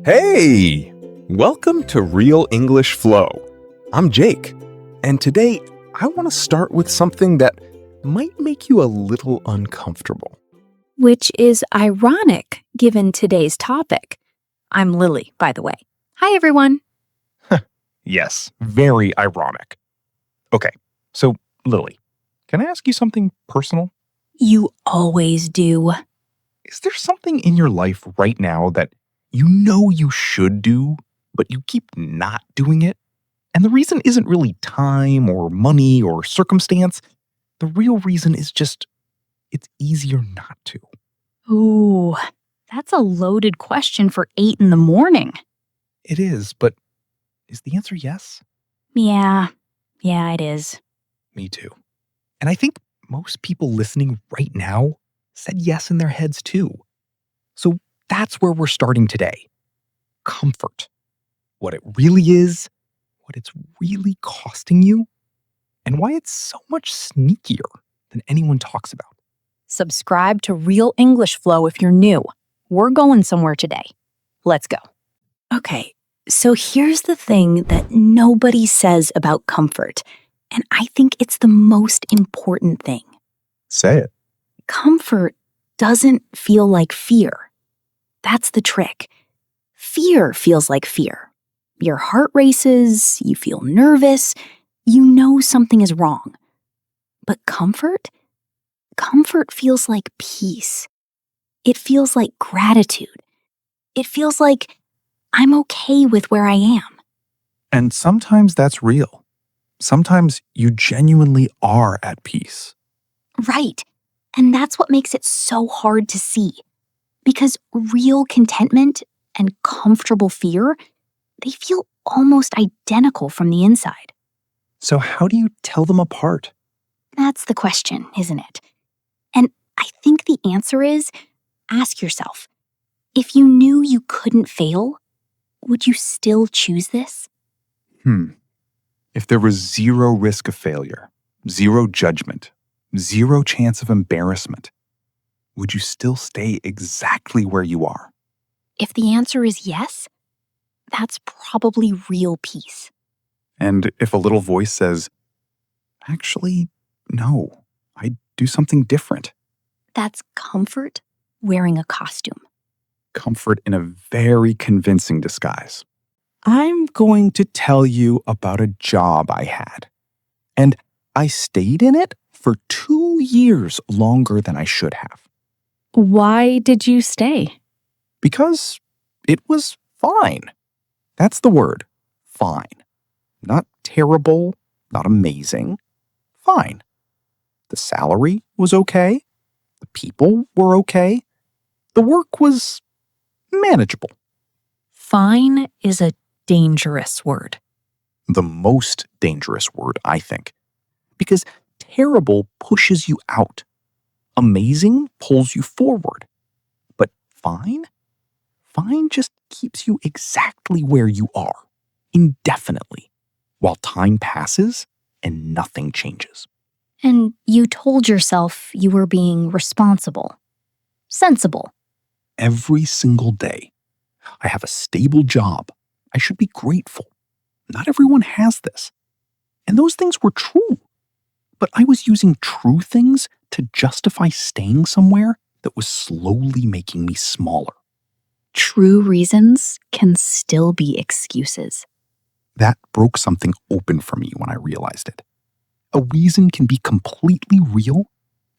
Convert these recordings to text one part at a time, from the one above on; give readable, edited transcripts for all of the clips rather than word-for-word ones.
Hey! Welcome to Real English Flow. I'm Jake, and today I want to start with something that might make you a little uncomfortable. Which is ironic given today's topic. I'm Lily, by the way. Hi, everyone. Yes, very ironic. Okay, so Lily, can I ask you something personal? You always do. Is there something in your life right now that you know you should do, but you keep not doing it? And the reason isn't really time or money or circumstance. The real reason is just it's easier not to. Ooh, that's a loaded question for 8 in the morning. It is, but is the answer yes? Yeah, it is. Me too. And I think most people listening right now said yes in their heads too. So that's where we're starting today. Comfort. What it really is, what it's really costing you, and why it's so much sneakier than anyone talks about. Subscribe to Real English Flow if you're new. We're going somewhere today. Let's go. Okay, so here's the thing that nobody says about comfort, and I think it's the most important thing. Say it. Comfort doesn't feel like fear. That's the trick. Fear feels like fear. Your heart races, you feel nervous, you know something is wrong. But comfort feels like peace. It feels like gratitude. It feels like I'm okay with where I am. And sometimes that's real. Sometimes you genuinely are at peace. Right. And that's what makes it so hard to see. Because real contentment and comfortable fear, they feel almost identical from the inside. So how do you tell them apart? That's the question, isn't it? And I think the answer is, ask yourself, if you knew you couldn't fail, would you still choose this? If there was zero risk of failure, zero judgment, zero chance of embarrassment, would you still stay exactly where you are? If the answer is yes, that's probably real peace. And if a little voice says, actually, no, I'd do something different. That's comfort wearing a costume. Comfort in a very convincing disguise. I'm going to tell you about a job I had. And I stayed in it for 2 years longer than I should have. Why did you stay? Because it was fine. That's the word, fine. Not terrible, not amazing. Fine. The salary was okay. The people were okay. The work was manageable. Fine is a dangerous word. The most dangerous word, I think. Because terrible pushes you out. Amazing pulls you forward. But fine just keeps you exactly where you are, indefinitely, while time passes and nothing changes. And you told yourself you were being responsible, sensible. Every single day, I have a stable job. I should be grateful. Not everyone has this. And those things were true. But I was using true things to justify staying somewhere that was slowly making me smaller. True reasons can still be excuses. That broke something open for me when I realized it. A reason can be completely real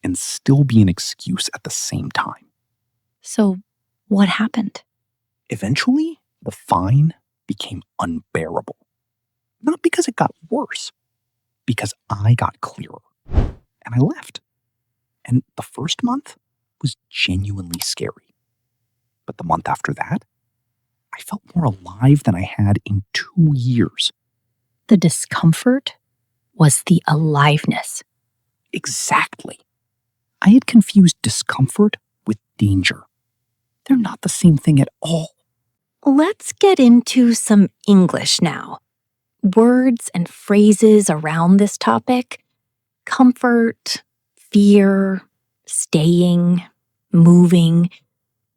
and still be an excuse at the same time. So, what happened? Eventually, the fine became unbearable. Not because it got worse, because I got clearer. And I left. And the first month was genuinely scary. But the month after that, I felt more alive than I had in 2 years. The discomfort was the aliveness. Exactly. I had confused discomfort with danger. They're not the same thing at all. Let's get into some English now. Words and phrases around this topic: comfort, fear, staying, moving.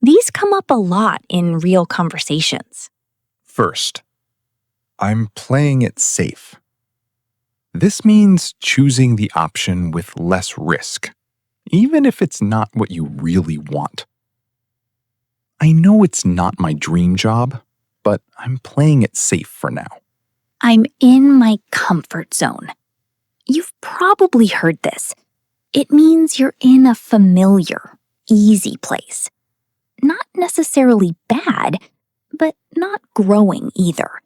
These come up a lot in real conversations. First, I'm playing it safe. This means choosing the option with less risk, even if it's not what you really want. I know it's not my dream job, but I'm playing it safe for now. I'm in my comfort zone. You've probably heard this. It means you're in a familiar, easy place. Not necessarily bad, but not growing either.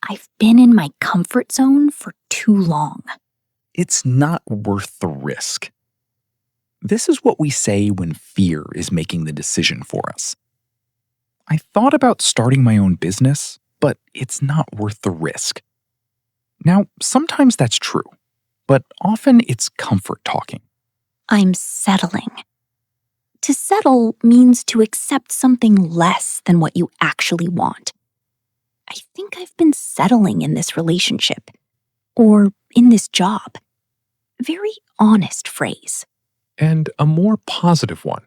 I've been in my comfort zone for too long. It's not worth the risk. This is what we say when fear is making the decision for us. I thought about starting my own business, but it's not worth the risk. Now, sometimes that's true, but often it's comfort talking. I'm settling. To settle means to accept something less than what you actually want. I think I've been settling in this relationship, or in this job. Very honest phrase. And a more positive one.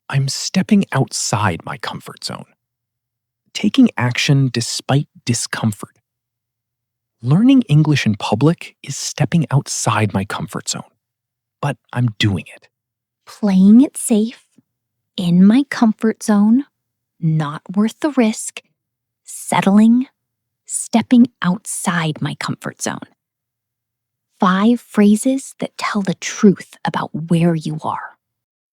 I'm stepping outside my comfort zone. Taking action despite discomfort. Learning English in public is stepping outside my comfort zone, but I'm doing it. Playing it safe, in my comfort zone, not worth the risk, settling, stepping outside my comfort zone. 5 phrases that tell the truth about where you are.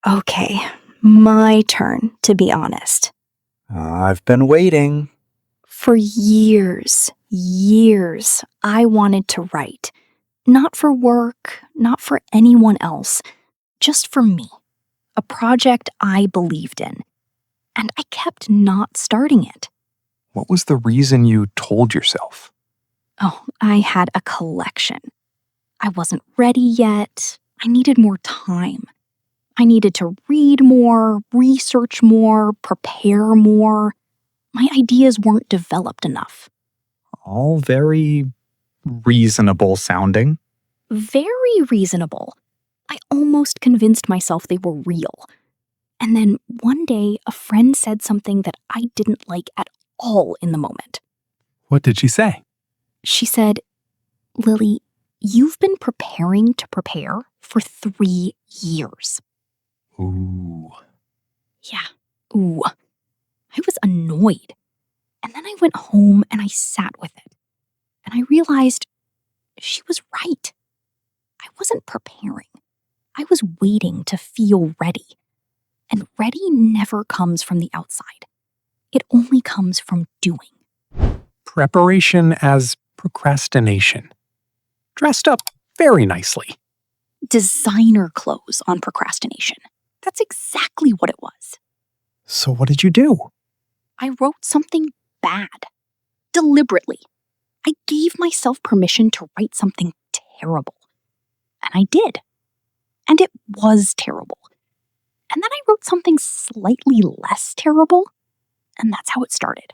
Okay, my turn to be honest. I've been waiting. For years, I wanted to write. Not for work, not for anyone else, just for me. A project I believed in. And I kept not starting it. What was the reason you told yourself? Oh, I had a collection. I wasn't ready yet. I needed more time. I needed to read more, research more, prepare more. My ideas weren't developed enough. All very reasonable sounding. Very reasonable. I almost convinced myself they were real. And then one day, a friend said something that I didn't like at all in the moment. What did she say? She said, "Lily, you've been preparing to prepare for 3 years." Ooh. Yeah, ooh. I was annoyed. And then I went home and I sat with it. And I realized she was right. I wasn't preparing. I was waiting to feel ready. And ready never comes from the outside. It only comes from doing. Preparation as procrastination. Dressed up very nicely. Designer clothes on procrastination. That's exactly what it was. So what did you do? I wrote something bad. Deliberately. I gave myself permission to write something terrible. And I did. And it was terrible. And then I wrote something slightly less terrible. And that's how it started.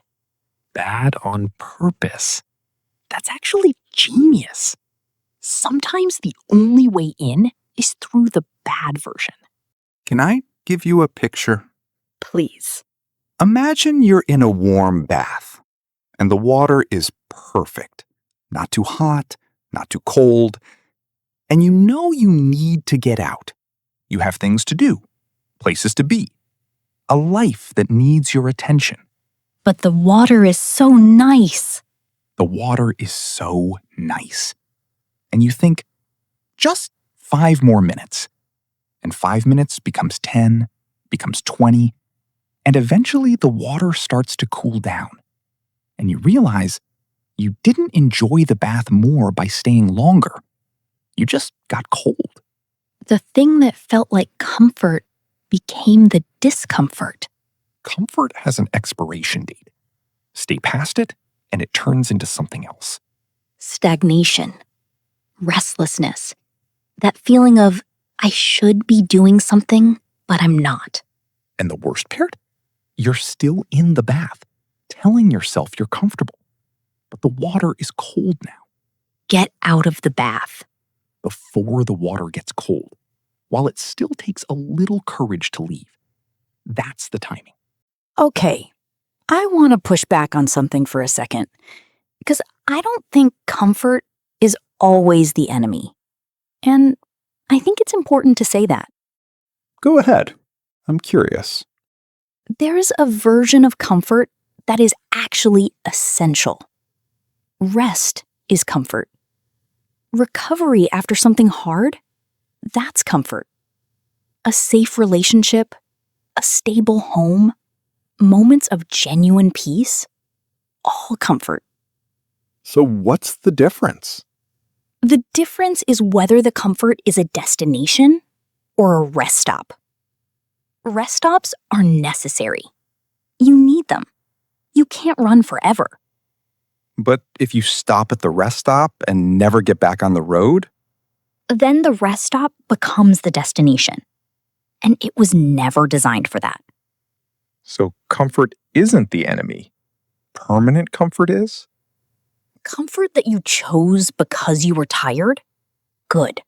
Bad on purpose. That's actually genius. Sometimes the only way in is through the bad version. Can I give you a picture? Please. Imagine you're in a warm bath, and the water is perfect. Not too hot, not too cold. And you know you need to get out. You have things to do, places to be, a life that needs your attention. But the water is so nice. The water is so nice. And you think, just 5 more minutes. And 5 minutes becomes 10, becomes 20, and eventually the water starts to cool down. And you realize you didn't enjoy the bath more by staying longer. You just got cold. The thing that felt like comfort became the discomfort. Comfort has an expiration date. Stay past it, and it turns into something else. Stagnation. Restlessness. That feeling of, I should be doing something, but I'm not. And the worst part? You're still in the bath, telling yourself you're comfortable. But the water is cold now. Get out of the bath. Before the water gets cold, while it still takes a little courage to leave. That's the timing. Okay, I want to push back on something for a second, because I don't think comfort is always the enemy. And I think it's important to say that. Go ahead. I'm curious. There's a version of comfort that is actually essential. Rest is comfort. Recovery after something hard, that's comfort. A safe relationship, a stable home, moments of genuine peace, all comfort. So what's the difference? The difference is whether the comfort is a destination or a rest stop. Rest stops are necessary. You need them. You can't run forever. But if you stop at the rest stop and never get back on the road, Then the rest stop becomes the destination. And it was never designed for that. So comfort isn't the enemy. Permanent comfort is? Comfort that you chose because you were tired? Good.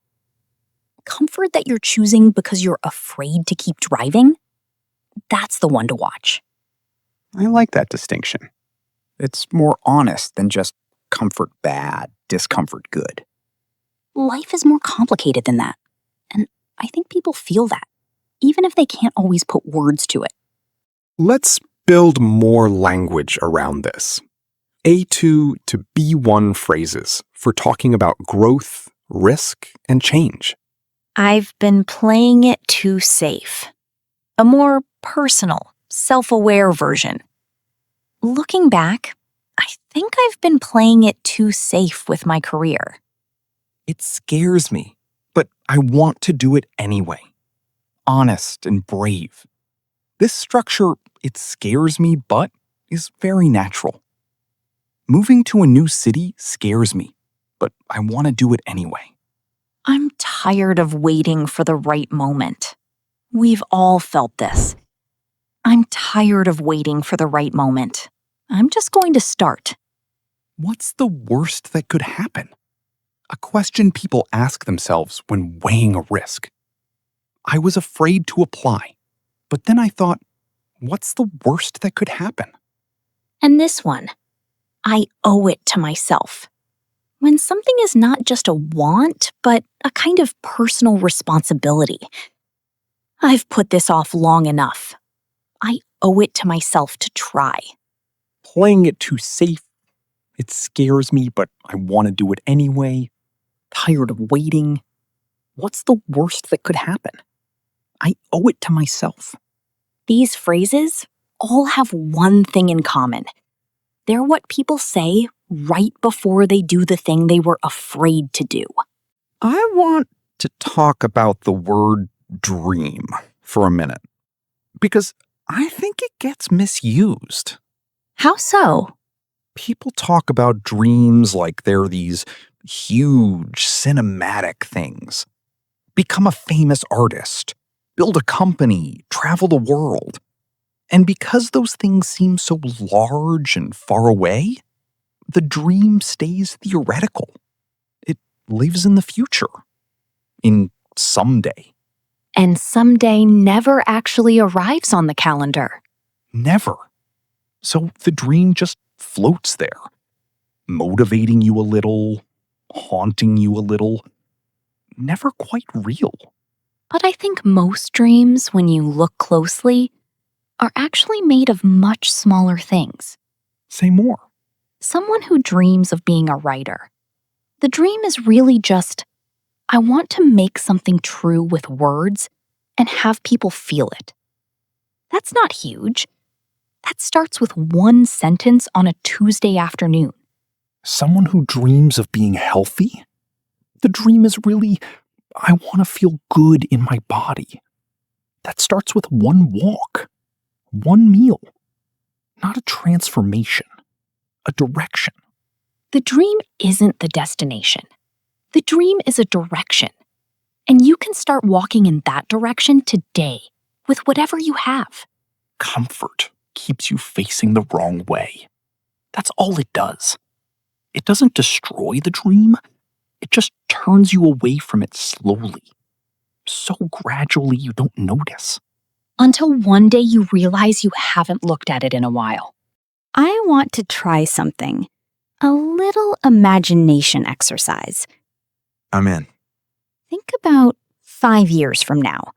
Comfort that you're choosing because you're afraid to keep driving? That's the one to watch. I like that distinction. It's more honest than just comfort bad, discomfort good. Life is more complicated than that. And I think people feel that, even if they can't always put words to it. Let's build more language around this. A2 to B1 phrases for talking about growth, risk, and change. I've been playing it too safe. A more personal, self-aware version. Looking back, I think I've been playing it too safe with my career. It scares me, but I want to do it anyway. Honest and brave. This structure, it scares me, but is very natural. Moving to a new city scares me, but I want to do it anyway. I'm tired of waiting for the right moment. We've all felt this. I'm tired of waiting for the right moment. I'm just going to start. What's the worst that could happen? A question people ask themselves when weighing a risk. I was afraid to apply, but then I thought, what's the worst that could happen? And this one, I owe it to myself. When something is not just a want, but a kind of personal responsibility. I've put this off long enough. I owe it to myself to try. Playing it too safe. It scares me, but I want to do it anyway. Tired of waiting. What's the worst that could happen? I owe it to myself. These phrases all have one thing in common. They're what people say right before they do the thing they were afraid to do. I want to talk about the word dream for a minute, because I think it gets misused. How so? People talk about dreams like they're these huge cinematic things. Become a famous artist, build a company, travel the world. And because those things seem so large and far away, the dream stays theoretical. It lives in the future, in someday. And someday never actually arrives on the calendar. Never. So the dream just floats there, motivating you a little, haunting you a little, never quite real. But I think most dreams, when you look closely, are actually made of much smaller things. Say more. Someone who dreams of being a writer. The dream is really just, I want to make something true with words and have people feel it. That's not huge. That starts with one sentence on a Tuesday afternoon. Someone who dreams of being healthy? The dream is really, I want to feel good in my body. That starts with one walk, one meal, not a transformation, a direction. The dream isn't the destination. The dream is a direction. And you can start walking in that direction today with whatever you have. Comfort keeps you facing the wrong way. That's all it does. It doesn't destroy the dream. It just turns you away from it slowly. so gradually you don't notice. Until one day you realize you haven't looked at it in a while. I want to try something. A little imagination exercise. I'm in. Think about 5 years from now.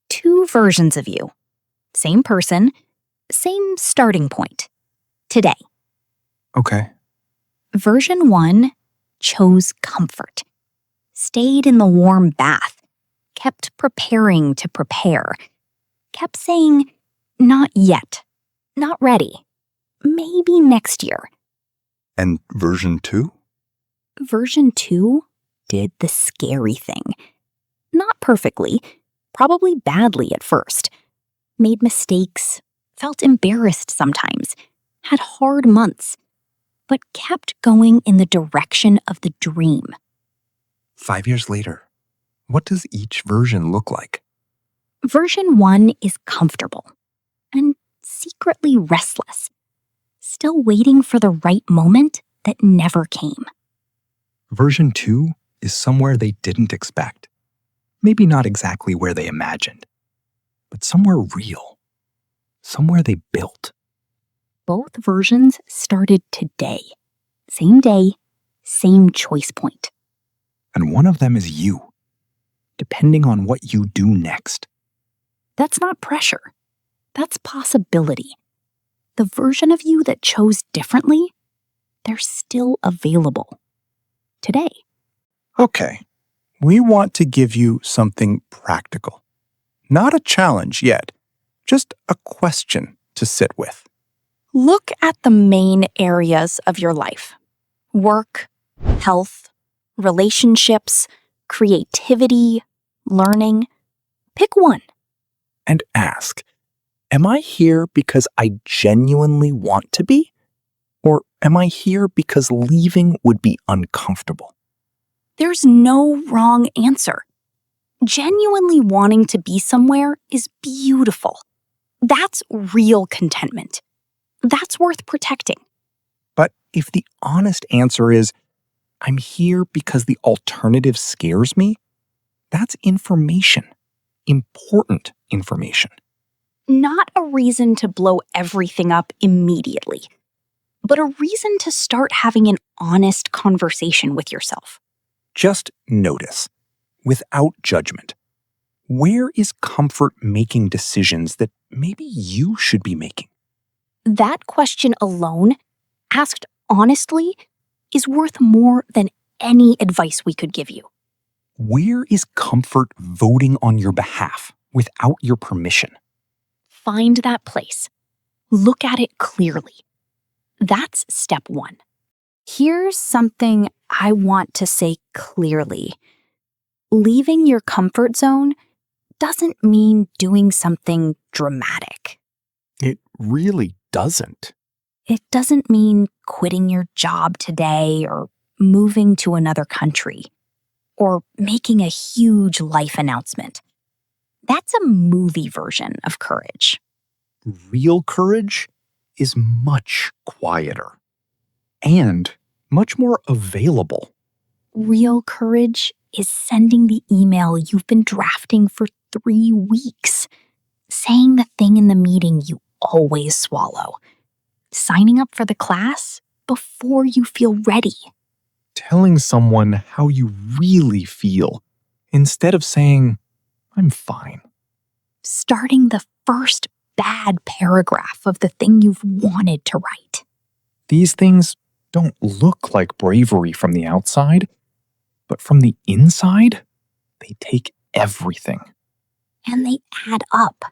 2 versions of you. Same person, same starting point. Today. Okay. Version 1 chose comfort. Stayed in the warm bath. Kept preparing to prepare. Kept saying, not yet. Not ready. Maybe next year. And version 2? Version 2 did the scary thing. Not perfectly, probably badly at first. Made mistakes, felt embarrassed sometimes, had hard months, but kept going in the direction of the dream. 5 years later, what does each version look like? Version 1 is comfortable and secretly restless, still waiting for the right moment that never came. Version 2 is somewhere they didn't expect. Maybe not exactly where they imagined, but somewhere real. Somewhere they built. Both versions started today. Same day, same choice point. And one of them is you, depending on what you do next. That's not pressure. That's possibility. The version of you that chose differently, they're still available. Today. Okay, we want to give you something practical. Not a challenge yet, just a question to sit with. Look at the main areas of your life. Work, health, relationships, creativity, learning. Pick one. And ask, am I here because I genuinely want to be? Or am I here because leaving would be uncomfortable? There's no wrong answer. Genuinely wanting to be somewhere is beautiful. That's real contentment. That's worth protecting. But if the honest answer is, I'm here because the alternative scares me, that's information. Important information. Not a reason to blow everything up immediately, but a reason to start having an honest conversation with yourself. Just notice, without judgment, where is comfort making decisions that maybe you should be making? That question alone, asked honestly, is worth more than any advice we could give you. Where is comfort voting on your behalf without your permission? Find that place. Look at it clearly. That's step 1. Here's something I want to say clearly. Leaving your comfort zone doesn't mean doing something dramatic. It really doesn't. It doesn't mean quitting your job today or moving to another country or making a huge life announcement. That's a movie version of courage. Real courage is much quieter and much more available. Real courage is sending the email you've been drafting for 3 weeks, saying the thing in the meeting you always swallow, signing up for the class before you feel ready. Telling someone how you really feel instead of saying, I'm fine. Starting the first bad paragraph of the thing you've wanted to write. These things don't look like bravery from the outside, but from the inside, they take everything. And they add up.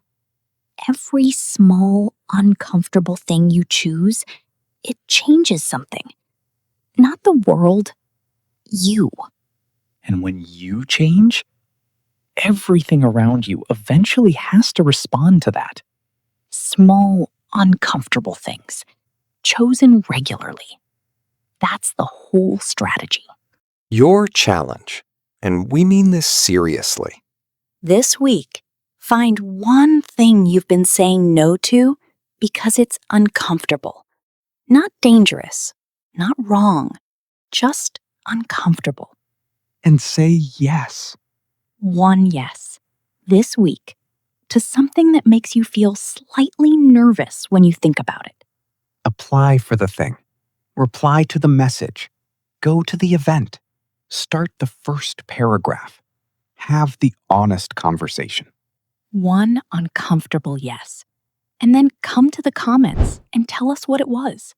Every small, uncomfortable thing you choose, it changes something. Not the world, you. And when you change, everything around you eventually has to respond to that. Small, uncomfortable things, chosen regularly. That's the whole strategy. Your challenge, and we mean this seriously. This week, find one thing you've been saying no to because it's uncomfortable. Not dangerous, not wrong, just uncomfortable. And say yes. one yes this week to something that makes you feel slightly nervous when you think about it. Apply for the thing. Reply to the message. Go to the event. Start the first paragraph. Have the honest conversation. One uncomfortable yes. And then come to the comments and tell us what it was.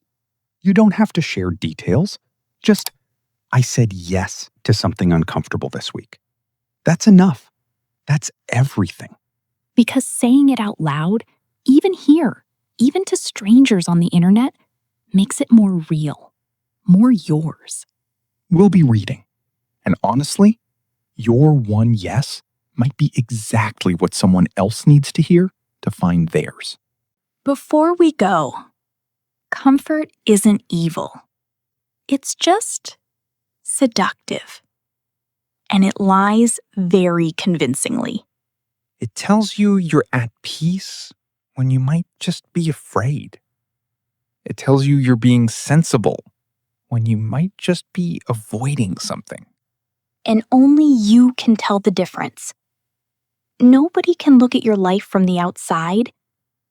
You don't have to share details. Just, I said yes to something uncomfortable this week. That's enough. That's everything. Because saying it out loud, even here, even to strangers on the internet, makes it more real, more yours. We'll be reading. And honestly, your one yes might be exactly what someone else needs to hear to find theirs. Before we go, comfort isn't evil. It's just seductive. And it lies very convincingly. It tells you you're at peace when you might just be afraid. It tells you you're being sensible when you might just be avoiding something. And only you can tell the difference. Nobody can look at your life from the outside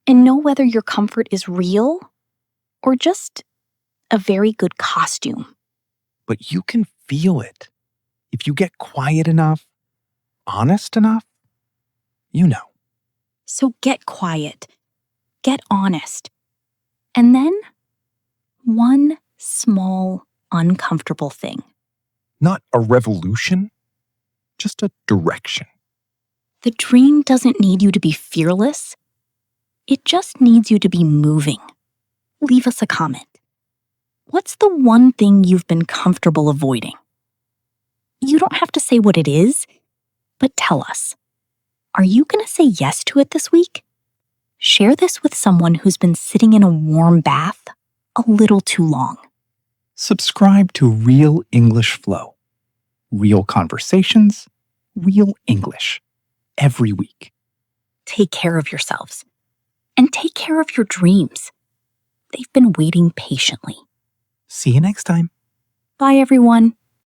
and know whether your comfort is real or just a very good costume. But you can feel it. If you get quiet enough, honest enough, you know. So get quiet, get honest, and then one small, uncomfortable thing. Not a revolution, just a direction. The dream doesn't need you to be fearless. It just needs you to be moving. Leave us a comment. What's the one thing you've been comfortable avoiding? You don't have to say what it is, but tell us. Are you going to say yes to it this week? Share this with someone who's been sitting in a warm bath a little too long. Subscribe to Real English Flow. Real conversations, real English. Every week. Take care of yourselves. And take care of your dreams. They've been waiting patiently. See you next time. Bye, everyone.